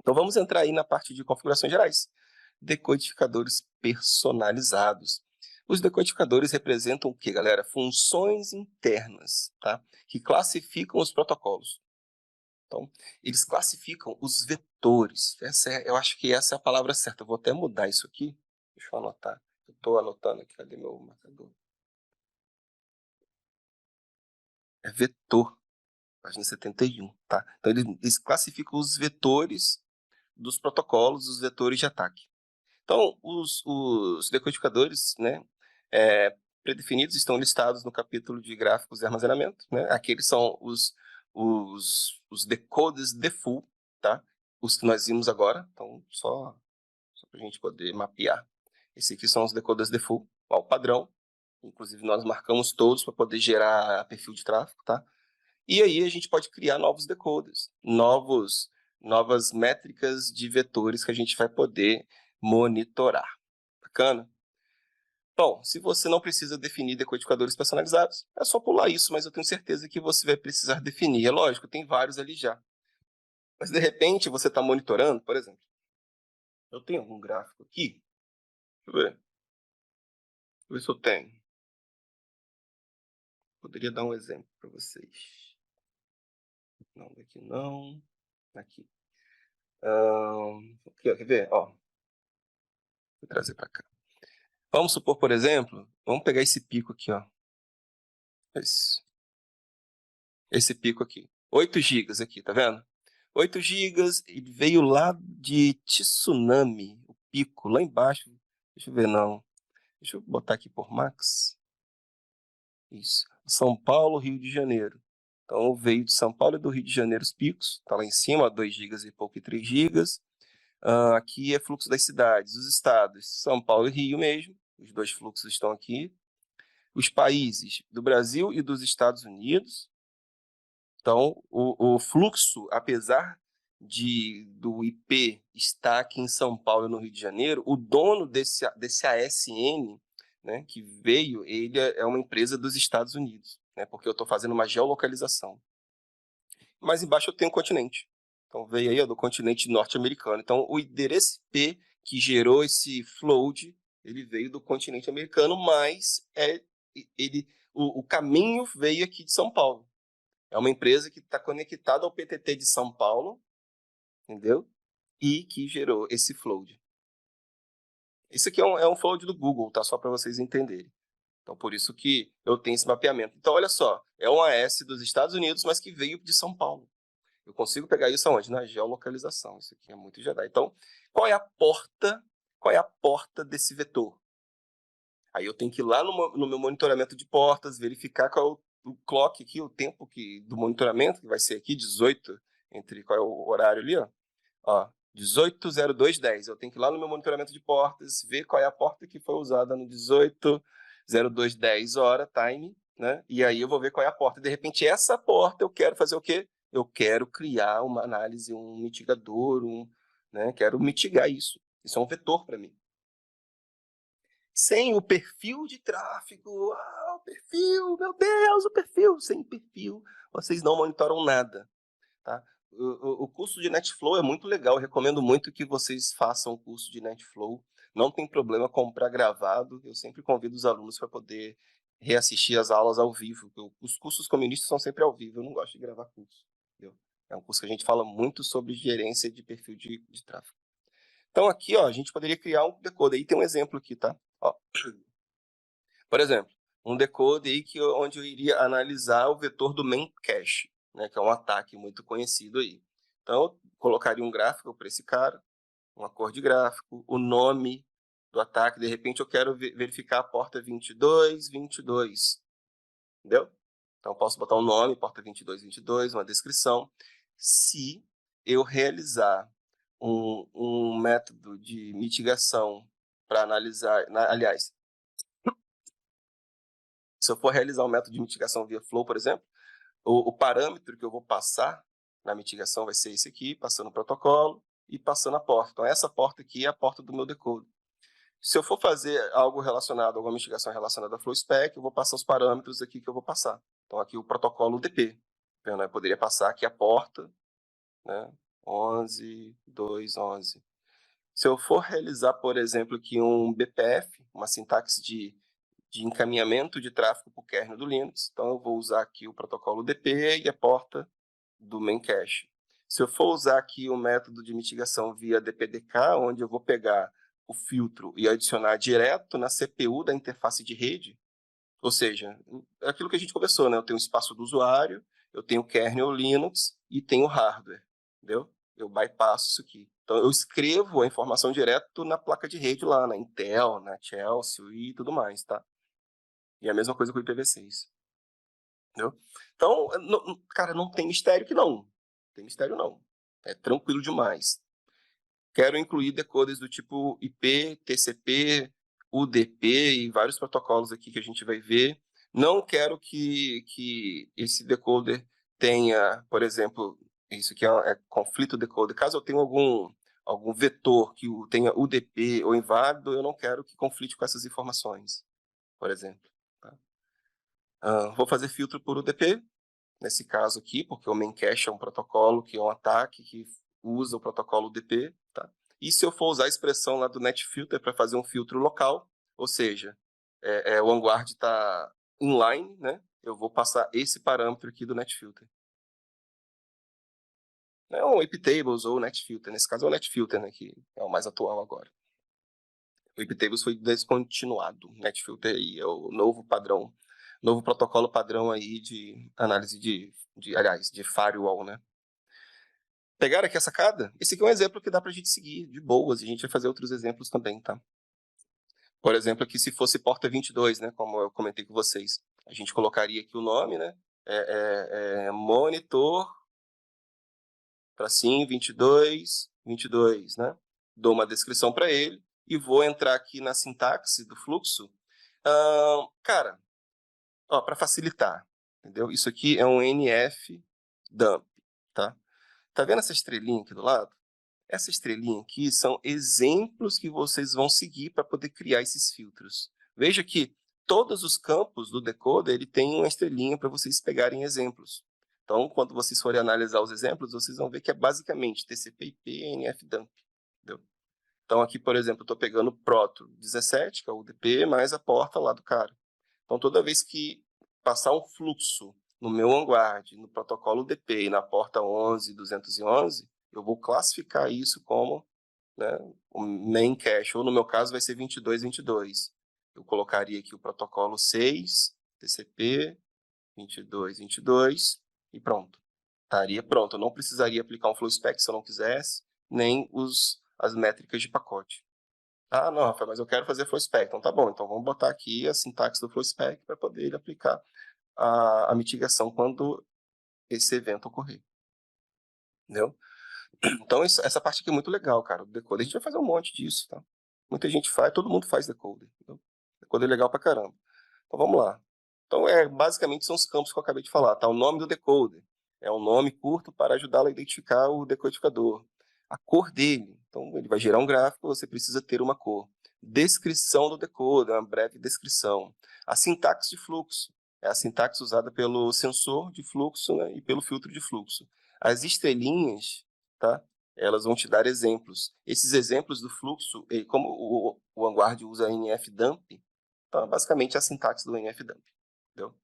Então, vamos entrar aí na parte de configurações gerais. Decodificadores personalizados. Os decodificadores representam o quê, galera? Funções internas, tá? Que classificam os protocolos. Então, eles classificam os vetores. Eu acho que essa é a palavra certa. Eu vou até mudar isso aqui. Deixa eu anotar. Eu estou anotando aqui. Cadê meu marcador? É vetor, página 71, tá? Então, eles classificam os vetores dos protocolos, os vetores de ataque. Então, os decodificadores, né, predefinidos estão listados no capítulo de gráficos e armazenamento, né? Aqueles são os decoders default, tá? Os que nós vimos agora, então só para a gente poder mapear. Esses aqui são os decoders default, ó, o padrão. Inclusive nós marcamos todos para poder gerar perfil de tráfego, tá? E aí a gente pode criar novos decoders, novas métricas de vetores que a gente vai poder monitorar. Bacana? Bom, se você não precisa definir decodificadores personalizados, é só pular isso, mas eu tenho certeza que você vai precisar definir. É lógico, tem vários ali já. Mas de repente você está monitorando, por exemplo, eu tenho algum gráfico aqui? Deixa eu ver. Deixa eu ver se eu tenho. Poderia dar um exemplo para vocês. Não, daqui não. Aqui. Aqui, ó, quer ver? Ó, vou trazer para cá. Vamos supor, por exemplo, vamos pegar esse pico aqui, ó. Esse pico aqui. 8 GB aqui, tá vendo? 8 GB e veio lá de Tsunami, o pico, lá embaixo. Deixa eu ver, não. Deixa eu botar aqui por Max. Isso. São Paulo, Rio de Janeiro. Então, veio de São Paulo e do Rio de Janeiro os picos. Tá lá em cima, 2 GB e pouco e 3 GB. Aqui é fluxo das cidades, os estados, São Paulo e Rio mesmo. Os dois fluxos estão aqui. Os países do Brasil e dos Estados Unidos. Então, o fluxo, apesar do IP estar aqui em São Paulo e no Rio de Janeiro, o dono desse ASN, né, que veio, ele é uma empresa dos Estados Unidos, né, porque eu estou fazendo uma geolocalização. Mais embaixo eu tenho um continente. Então, veio aí do continente norte-americano. Então, o endereço IP que gerou esse float, ele veio do continente americano, mas o caminho veio aqui de São Paulo. É uma empresa que está conectada ao PTT de São Paulo, entendeu? E que gerou esse float. Isso aqui é um float do Google, tá? Só para vocês entenderem. Então, por isso que eu tenho esse mapeamento. Então, olha só, é um AS dos Estados Unidos, mas que veio de São Paulo. Eu consigo pegar isso aonde? Na geolocalização. Isso aqui é muito Jedi. Então, qual é a porta? Qual é a porta desse vetor? Aí eu tenho que ir lá no meu monitoramento de portas, verificar qual é o clock aqui, o tempo do monitoramento, que vai ser aqui 18, qual é o horário ali, ó 18:02:10. Eu tenho que ir lá no meu monitoramento de portas, ver qual é a porta que foi usada no 18:02:10 hora, time, né? E aí eu vou ver qual é a porta. De repente, essa porta eu quero fazer o quê? Eu quero criar uma análise, um mitigador, né? Quero mitigar isso. Isso é um vetor para mim. Sem o perfil de tráfego, o perfil, meu Deus, o perfil. Sem perfil, vocês não monitoram nada, tá? O curso de NetFlow é muito legal, eu recomendo muito que vocês façam o curso de NetFlow. Não tem problema comprar gravado, eu sempre convido os alunos para poder reassistir as aulas ao vivo. Os cursos comunistas são sempre ao vivo, eu não gosto de gravar curso, entendeu? É um curso que a gente fala muito sobre gerência de perfil de tráfego. Então aqui, ó, a gente poderia criar um decoder. Aí tem um exemplo aqui, tá? Ó. Por exemplo, um decoder aí onde eu iria analisar o vetor do main cache, né, que é um ataque muito conhecido aí. Então, eu colocaria um gráfico para esse cara, uma cor de gráfico, o nome do ataque. De repente, eu quero verificar a porta 2222, entendeu? Então, eu posso botar um nome, porta 2222, uma descrição. Se eu realizar um método de mitigação para analisar, aliás, se eu for realizar um método de mitigação via flow, por exemplo, o parâmetro que eu vou passar na mitigação vai ser esse aqui, passando o protocolo e passando a porta. Então, essa porta aqui é a porta do meu decoder. Se eu for fazer algo relacionado, alguma mitigação relacionada a flow spec, eu vou passar os parâmetros aqui que eu vou passar. Então, aqui o protocolo UDP. Eu poderia passar aqui a porta, né? 11, 2, 11. Se eu for realizar, por exemplo, aqui um BPF, uma sintaxe de encaminhamento de tráfego para o kernel do Linux, então eu vou usar aqui o protocolo DP e a porta do main cache. Se eu for usar aqui o método de mitigação via DPDK, onde eu vou pegar o filtro e adicionar direto na CPU da interface de rede, ou seja, é aquilo que a gente conversou, né? Eu tenho o espaço do usuário, eu tenho o kernel Linux e tenho o hardware, entendeu? Eu bypasso isso aqui. Então, eu escrevo a informação direto na placa de rede lá, na Intel, na Chelsea e tudo mais, tá? E a mesma coisa com o IPv6, entendeu? Então, cara, não tem mistério que não. Não tem mistério não. É tranquilo demais. Quero incluir decoders do tipo IP, TCP, UDP e vários protocolos aqui que a gente vai ver. Não quero que esse decoder tenha, por exemplo, isso aqui é conflito decoder. Caso eu tenha algum vetor que tenha UDP ou inválido, eu não quero que conflite com essas informações, por exemplo. Tá? Vou fazer filtro por UDP, nesse caso aqui, porque o main cache é um protocolo que é um ataque que usa o protocolo UDP, tá? E se eu for usar a expressão lá do netfilter para fazer um filtro local, ou seja, o OnGuard está inline, né? Eu vou passar esse parâmetro aqui do netfilter. É o iptables ou o netfilter, nesse caso é o netfilter, né, que é o mais atual agora. O iptables foi descontinuado, o netfilter aí é o novo padrão, novo protocolo padrão aí de análise aliás, de firewall, né? Pegaram aqui a sacada? Esse aqui é um exemplo que dá para a gente seguir de boas, e a gente vai fazer outros exemplos também, tá? Por exemplo, aqui se fosse porta 22, né, como eu comentei com vocês, a gente colocaria aqui o nome, né, monitor, tracinho 22, 22, né? Dou uma descrição para ele e vou entrar aqui na sintaxe do fluxo. Cara, ó, para facilitar, entendeu? Isso aqui é um NF dump, tá? Tá vendo essa estrelinha aqui do lado? Essa estrelinha aqui são exemplos que vocês vão seguir para poder criar esses filtros. Veja que todos os campos do decoder ele tem uma estrelinha para vocês pegarem exemplos. Então, quando vocês forem analisar os exemplos, vocês vão ver que é basicamente TCP/IP, NFDump. Entendeu? Então, aqui, por exemplo, eu estou pegando o Proto 17, que é o UDP, mais a porta lá do cara. Então, toda vez que passar um fluxo no meu OnGuard, no protocolo UDP e na porta 11.211, eu vou classificar isso como, né, o main cache, ou no meu caso vai ser 22, 22. Eu colocaria aqui o protocolo 6, TCP, 22, 22 e pronto. Estaria pronto. Eu não precisaria aplicar um flow spec se eu não quisesse, nem as métricas de pacote. Ah, não, Rafael, mas eu quero fazer flow spec. Então tá bom, então vamos botar aqui a sintaxe do flow spec para poder aplicar a mitigação quando esse evento ocorrer. Entendeu? Então, essa parte aqui é muito legal, cara. O decoder, a gente vai fazer um monte disso, tá? Muita gente faz, todo mundo faz decoder. Entendeu? Decoder é legal pra caramba. Então, vamos lá. Então, basicamente, são os campos que eu acabei de falar, tá? O nome do decoder é um nome curto para ajudá-lo a identificar o decodificador. A cor dele. Então, ele vai gerar um gráfico, você precisa ter uma cor. Descrição do decoder, uma breve descrição. A sintaxe de fluxo. É a sintaxe usada pelo sensor de fluxo, né, e pelo filtro de fluxo. As estrelinhas, tá? Elas vão te dar exemplos. Esses exemplos do fluxo, como o OnGuard usa NFDump, então, basicamente, a sintaxe do NFDump. Entendeu?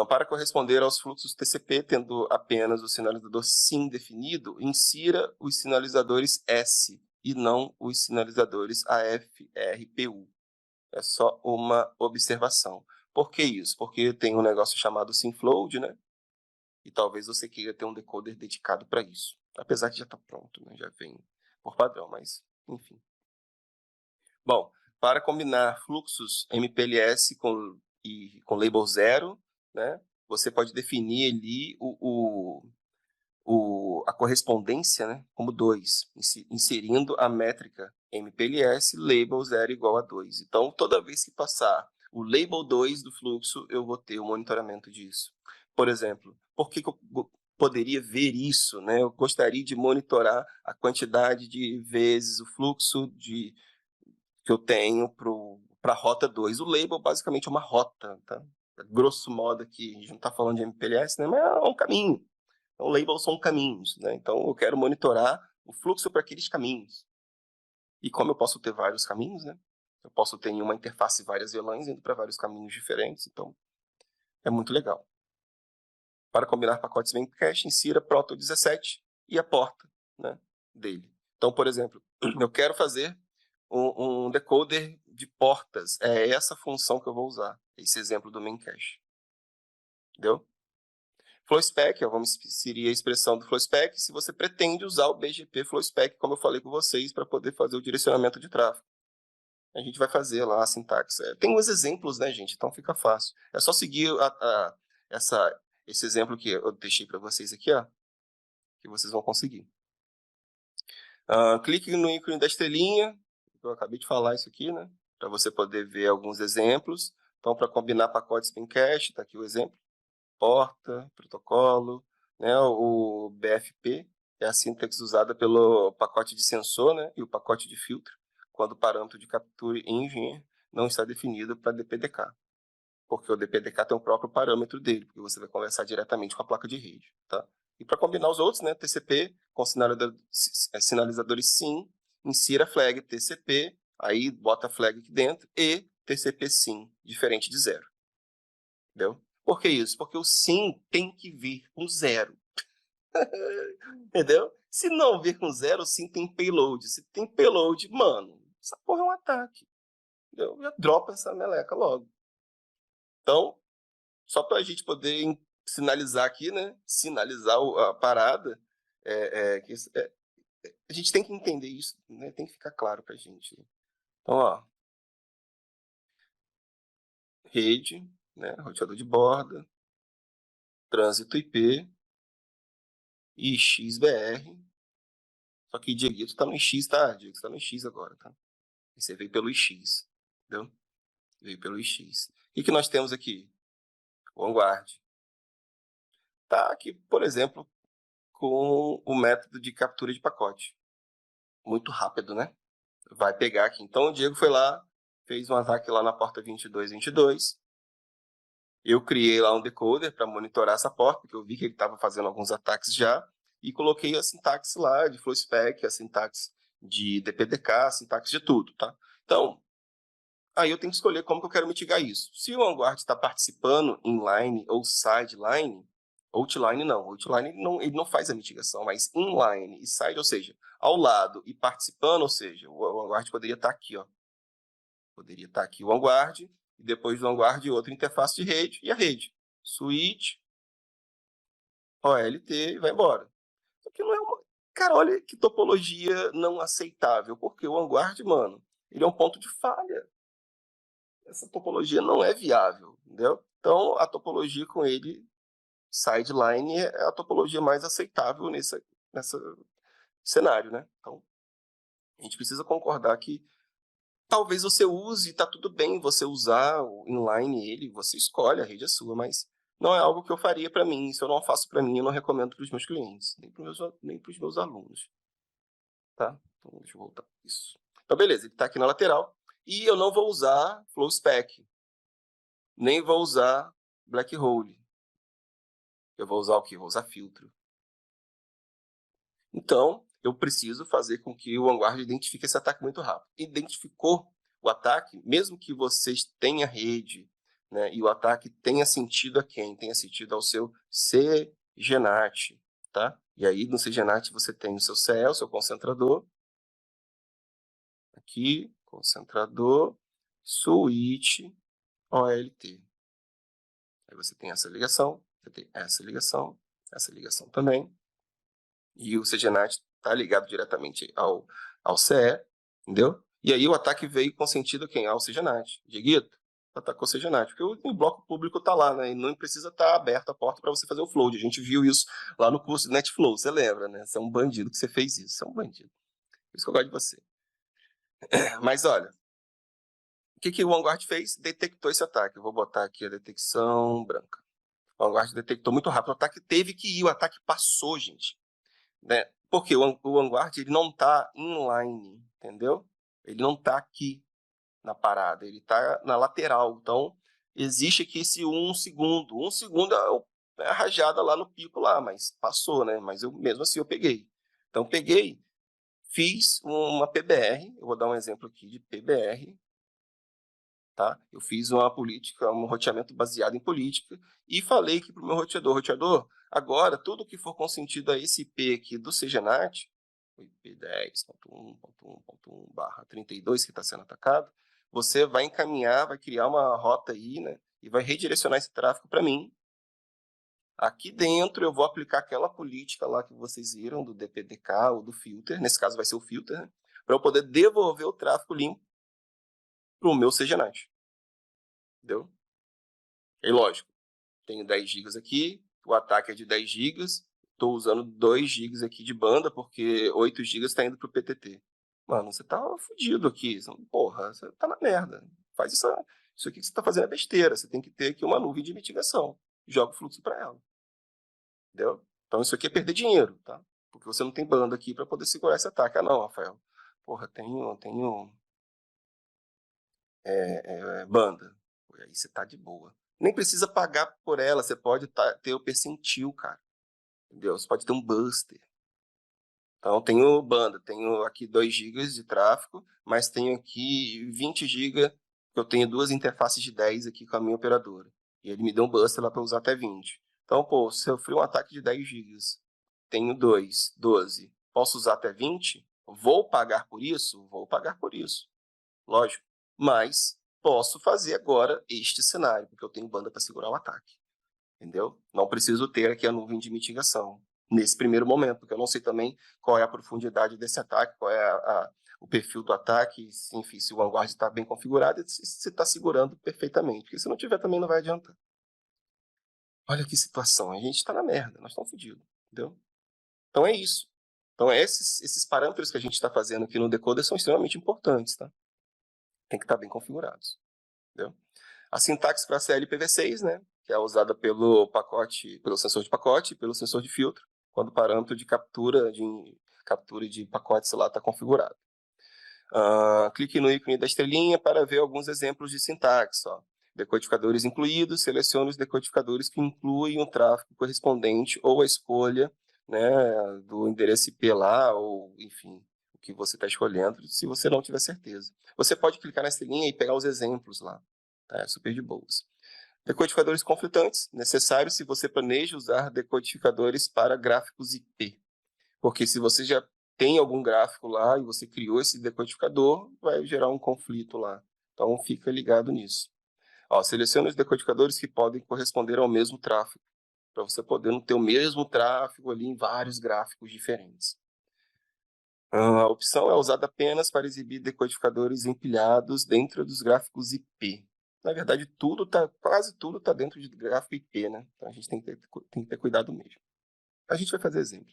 Para corresponder aos fluxos TCP, tendo apenas o sinalizador SYN definido, insira os sinalizadores S e não os sinalizadores AFRPU. É só uma observação. Por que isso? Porque tem um negócio chamado SYNFloat, né? E talvez você queira ter um decoder dedicado para isso. Apesar que já está pronto, né? Já vem por padrão, mas enfim. Bom, para combinar fluxos MPLS com label 0, né, você pode definir ali a correspondência, né, como 2, inserindo a métrica MPLS label 0 igual a 2. Então, toda vez que passar o label 2 do fluxo, eu vou ter o monitoramento disso. Por exemplo, por que eu poderia ver isso? Né? Eu gostaria de monitorar a quantidade de vezes o fluxo que eu tenho para a rota 2. O label basicamente é uma rota, tá? Grosso modo aqui, a gente não está falando de MPLS, né? Mas é um caminho. Então, labels são caminhos, né? Então, eu quero monitorar o fluxo para aqueles caminhos. E como eu posso ter vários caminhos, né? Eu posso ter em uma interface várias VLANs indo para vários caminhos diferentes, então é muito legal. Para combinar pacotes Memcache, insira proto17 e a porta, né, dele. Então, por exemplo, eu quero fazer um decoder de portas. É essa função que eu vou usar, esse exemplo do Memcache. Entendeu? FlowSpec, vamos inserir a expressão do FlowSpec se você pretende usar o BGP FlowSpec, como eu falei com vocês, para poder fazer o direcionamento de tráfego. A gente vai fazer lá a sintaxe. Tem uns exemplos, né, gente? Então fica fácil. É só seguir esse exemplo que eu deixei para vocês aqui, ó, que vocês vão conseguir. Clique no ícone da estrelinha. Eu acabei de falar isso aqui, né? Para você poder ver alguns exemplos. Então, para combinar pacotes Memcache, está aqui o exemplo. Porta, protocolo, né? O BFP é a sintaxe usada pelo pacote de sensor, né? E o pacote de filtro, quando o parâmetro de Capture Engine não está definido para DPDK. Porque o DPDK tem o próprio parâmetro dele, porque você vai conversar diretamente com a placa de rede, tá? E para combinar os outros, né, TCP com sinalizadores SYN, insira a flag TCP, aí bota a flag aqui dentro, e TCP SYN, diferente de 0. Entendeu? Por que isso? Porque o SYN tem que vir com 0. Entendeu? Se não vir com 0, o SYN tem payload. Se tem payload, mano, essa porra é um ataque. Entendeu? Já dropa essa meleca logo. Então, só para a gente poder sinalizar aqui, né? Sinalizar a parada, a gente tem que entender isso, né? Tem que ficar claro para a gente. Então, ó, rede, né? Roteador de borda, trânsito IP e XBR. Só que Dieguito tá no X, tá? Dieguito tá no X agora, tá? E você veio pelo X, entendeu? Veio pelo X. O que nós temos aqui? Vanguard. Tá aqui, por exemplo, com o método de captura de pacote. Muito rápido, né? Vai pegar aqui. Então, o Diego foi lá, fez um ataque lá na porta 2222. Eu criei lá um decoder para monitorar essa porta, porque eu vi que ele estava fazendo alguns ataques já, e coloquei a sintaxe lá de FlowSpec, a sintaxe de DPDK, a sintaxe de tudo, tá? Então, aí eu tenho que escolher como que eu quero mitigar isso. Se o Vanguard está participando inline ou sideline, outline não, ele não faz a mitigação, mas inline e side, ou seja, ao lado e participando, ou seja, o Vanguard poderia estar aqui, ó. Poderia estar aqui o Vanguard, e depois do Vanguard outra interface de rede, e a rede. Switch, OLT e vai embora. Só que não é uma... Cara, olha que topologia não aceitável, porque o Vanguard, mano, ele é um ponto de falha. Essa topologia não é viável, entendeu? Então, a topologia com ele, sideline, é a topologia mais aceitável nesse cenário, né? Então, a gente precisa concordar que talvez você use, tá tudo bem você usar o inline ele, você escolhe, a rede é sua, mas não é algo que eu faria para mim. Se eu não faço para mim, eu não recomendo para os meus clientes, nem para os meus alunos. Tá? Então, deixa eu voltar. Isso. Então, beleza, ele está aqui na lateral. E eu não vou usar FlowSpec. Nem vou usar Black Hole. Eu vou usar o quê? Vou usar filtro. Então, eu preciso fazer com que o Vanguard identifique esse ataque muito rápido. Identificou o ataque, mesmo que vocês tenham rede, né, e o ataque tenha sentido a quem? Tenha sentido ao seu CGNAT, tá? E aí, no CGNAT, você tem o seu CE, o seu concentrador. Aqui, concentrador, switch, OLT. Aí você tem essa ligação, você tem essa ligação também. E o CGNAT está ligado diretamente ao CE, entendeu? E aí o ataque veio com sentido a quem? Ao CGNAT. Dieguito, atacou o CGNAT, porque o bloco público está lá, né? E não precisa estar aberta a porta para você fazer o float. A gente viu isso lá no curso do NetFlow, você lembra, né? Você é um bandido que você fez isso, você é um bandido. Por isso que eu gosto de você. Mas olha, o que o Vanguard fez? Detectou esse ataque. Eu vou botar aqui a detecção branca. O Vanguard detectou muito rápido o ataque, teve que ir, o ataque passou, gente. Né? Porque o Vanguard ele não está inline, entendeu? Ele não está aqui na parada, ele está na lateral. Então, existe aqui esse 1 segundo. 1 segundo é a rajada lá no pico lá, mas passou, né? Mas eu mesmo assim eu peguei. Então peguei, fiz uma PBR, eu vou dar um exemplo aqui de PBR, tá? Eu fiz uma política, um roteamento baseado em política e falei aqui para o meu roteador, agora tudo que for consentido a esse IP aqui do CGNAT, o IP 10.1.1.1/32 que está sendo atacado, você vai encaminhar, vai criar uma rota aí, né? E vai redirecionar esse tráfego para mim. Aqui dentro eu vou aplicar aquela política lá que vocês viram, do DPDK ou do filter, nesse caso vai ser o filter, né? Para eu poder devolver o tráfego limpo para o meu CGNAT. Entendeu? E lógico, tenho 10 GB aqui, o ataque é de 10 GB, estou usando 2 GB aqui de banda, porque 8 GB está indo para o PTT. Mano, você tá fudido aqui, porra, você tá na merda. Faz isso aqui que você tá fazendo é besteira, você tem que ter aqui uma nuvem de mitigação. Joga o fluxo para ela. Entendeu? Então isso aqui é perder dinheiro, tá? Porque você não tem banda aqui para poder segurar esse ataque. Ah, não, Rafael. Porra, tenho banda. Aí você tá de boa. Nem precisa pagar por ela, você pode ter o percentil, cara. Entendeu? Você pode ter um buster. Então, tenho banda, tenho aqui 2 GB de tráfego, mas tenho aqui 20 GB, que eu tenho 2 interfaces de 10 aqui com a minha operadora. E ele me deu um buster lá para usar até 20. Então, pô, se eu sofri um ataque de 10 GB, tenho 2, 12, posso usar até 20? Vou pagar por isso? Vou pagar por isso. Lógico. Mas posso fazer agora este cenário, porque eu tenho banda para segurar o ataque. Entendeu? Não preciso ter aqui a nuvem de mitigação nesse primeiro momento, porque eu não sei também qual é a profundidade desse ataque, qual é o perfil do ataque, enfim, se o Vanguard está bem configurado e se está segurando perfeitamente, porque se não tiver também não vai adiantar. Olha que situação, a gente está na merda, nós estamos fodidos, entendeu? Então é isso. Então esses parâmetros que a gente está fazendo aqui no decoder são extremamente importantes, tá? Tem que estar bem configurados, entendeu? A sintaxe para CLPv6, né, que é usada pelo sensor de pacote e pelo sensor de filtro, quando o parâmetro de captura de pacotes lá está configurado. Clique no ícone da estrelinha para ver alguns exemplos de sintaxe. Ó. Decodificadores incluídos, selecione os decodificadores que incluem o tráfego correspondente ou a escolha, né, do endereço IP lá, ou enfim, o que você está escolhendo, se você não tiver certeza. Você pode clicar na estrelinha e pegar os exemplos lá. Tá? É super de boas. Decodificadores conflitantes, necessários se você planeja usar decodificadores para gráficos IP. Porque se você já tem algum gráfico lá e você criou esse decodificador, vai gerar um conflito lá. Então, fica ligado nisso. Ó, selecione os decodificadores que podem corresponder ao mesmo tráfego, para você poder não ter o mesmo tráfego ali em vários gráficos diferentes. A opção é usada apenas para exibir decodificadores empilhados dentro dos gráficos IP. Na verdade, quase tudo está dentro de gráfico IP, né? Então a gente tem que ter cuidado mesmo. A gente vai fazer exemplo.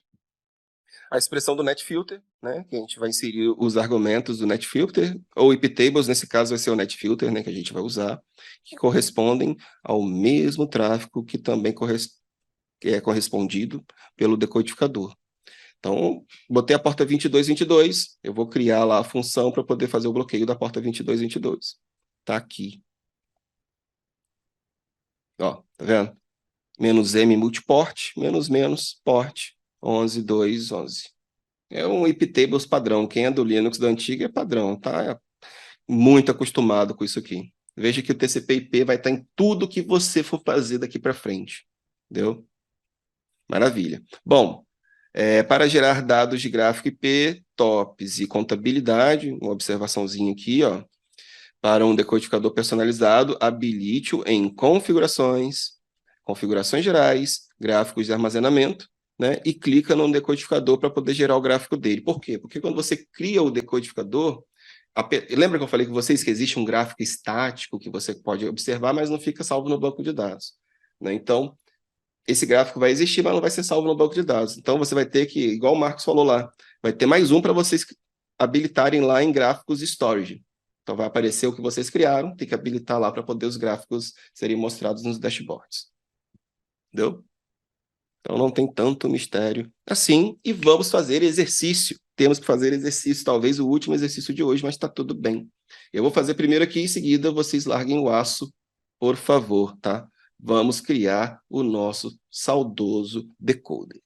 A expressão do netfilter, né? Que a gente vai inserir os argumentos do netfilter, ou iptables, nesse caso vai ser o netfilter, né? Que a gente vai usar, que correspondem ao mesmo tráfego que também é correspondido pelo decodificador. Então, botei a porta 2222, eu vou criar lá a função para poder fazer o bloqueio da porta 2222. Tá aqui. Ó, tá vendo? Menos M multiport, menos port 11.2.11. É um iptables padrão. Quem é do Linux da antiga é padrão, tá? É muito acostumado com isso aqui. Veja que o TCP/IP vai estar em tudo que você for fazer daqui para frente. Entendeu? Maravilha. Bom, para gerar dados de gráfico IP, tops e contabilidade, uma observaçãozinha aqui, ó, para um decodificador personalizado, habilite-o em configurações gerais, gráficos de armazenamento, né, e clica no decodificador para poder gerar o gráfico dele. Por quê? Porque quando você cria o decodificador, lembra que eu falei com vocês que existe um gráfico estático que você pode observar, mas não fica salvo no banco de dados, né? Então, esse gráfico vai existir, mas não vai ser salvo no banco de dados. Então, você vai ter que, igual o Marcos falou lá, vai ter mais um para vocês habilitarem lá em gráficos storage. Então, vai aparecer o que vocês criaram, tem que habilitar lá para poder os gráficos serem mostrados nos dashboards. Entendeu? Então, não tem tanto mistério assim. E vamos fazer exercício. Temos que fazer exercício, talvez o último exercício de hoje, mas está tudo bem. Eu vou fazer primeiro aqui, em seguida vocês larguem o aço, por favor, tá? vamos criar o nosso saudoso decoder.